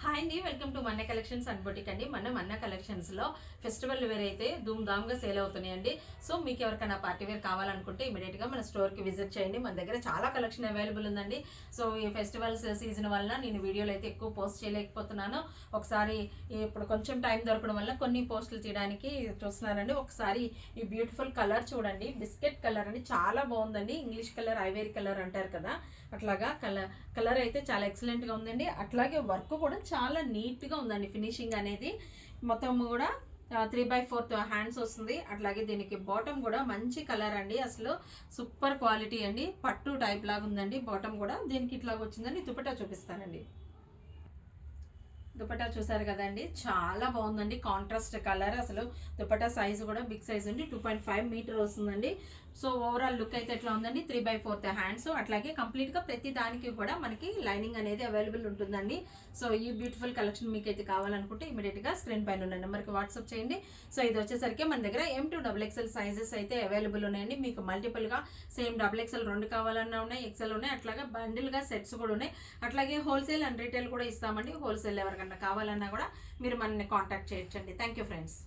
Hi అండి, welcome to మన్న collections and boutique అండి. మన్న కలెక్షన్స్లో ఫెస్టివల్ వేర్ అయితే ధూమ్ధామ్గా సేల్ అవుతున్నాయండి. సో మీకు ఎవరికైనా పార్టీ వేర్ కావాలనుకుంటే ఇమీడియట్గా మన స్టోర్కి విజిట్ చేయండి. మన దగ్గర చాలా కలెక్షన్ అవైలబుల్ ఉందండి. సో ఈ ఫెస్టివల్స్ సీజన్ వల్ల నేను వీడియోలు అయితే ఎక్కువ పోస్ట్ చేయలేకపోతున్నాను. ఒకసారి ఇప్పుడు కొంచెం టైం దొరకడం వల్ల కొన్ని పోస్టులు తీయడానికి చూస్తున్నానండి. ఒకసారి ఈ బ్యూటిఫుల్ కలర్ చూడండి, బిస్కెట్ కలర్ అండి, చాలా బాగుందండి. ఇంగ్లీష్ కలర్, ఐవేరీ కలర్ అంటారు కదా, అట్లాగా కలర్ అయితే చాలా ఎక్సలెంట్గా ఉందండి. అట్లాగే వర్క్ కూడా చాలా నీట్గా ఉందండి. ఫినిషింగ్ అనేది మొత్తం కూడా 3/4 హ్యాండ్స్ వస్తుంది. అట్లాగే దీనికి బాటమ్ కూడా మంచి కలర్ అండి, అసలు సూపర్ క్వాలిటీ అండి. పట్టు టైప్ లాగా ఉందండి. బాటమ్ కూడా దీనికి ఇట్లాగా వచ్చిందండి. దుపట్టా చూపిస్తానండి. దుపట్టా చూసారు కదండి, చాలా బాగుందండి. కాంట్రాస్ట్ కలర్, అసలు దుపట్టా సైజు కూడా బిగ్ సైజ్ ఉంది. 2.5 మీటర్ వస్తుందండి. సో ఓవరాల్ లుక్ అయితే ఎట్లా ఉందండి, 3/4 హ్యాండ్స్. అట్లాగే కంప్లీట్గా ప్రతి దానికి కూడా మనకి లైనింగ్ అనేది అవైలబుల్ ఉంటుందండి. సో ఈ బ్యూటిఫుల్ కలెక్షన్ మీకు అయితే కావాలనుకుంటే ఇమీడియట్గా స్క్రీన్ పైన ఉన్న నెంబర్కి వాట్సాప్ చేయండి. సో ఇది వచ్చేసరికి మన దగ్గర M2 XXL సైజెస్ అయితే అవైలబుల్ ఉన్నాయండి. మీకు మల్టిపుల్గా సేమ్ XXL 2 కావాలన్నా ఉన్నాయి, XL ఉన్నాయి. అట్లాగే బండిల్గా సెట్స్ కూడా ఉన్నాయి. అట్లాగే హోల్సేల్ అండ్ రీటైల్ కూడా ఇస్తామండి. హోల్సేల్ ఎవరికన్నా కావాలన్నా కూడా మీరు మనల్ని కాంటాక్ట్ చేయొచ్చండి. Thank you friends.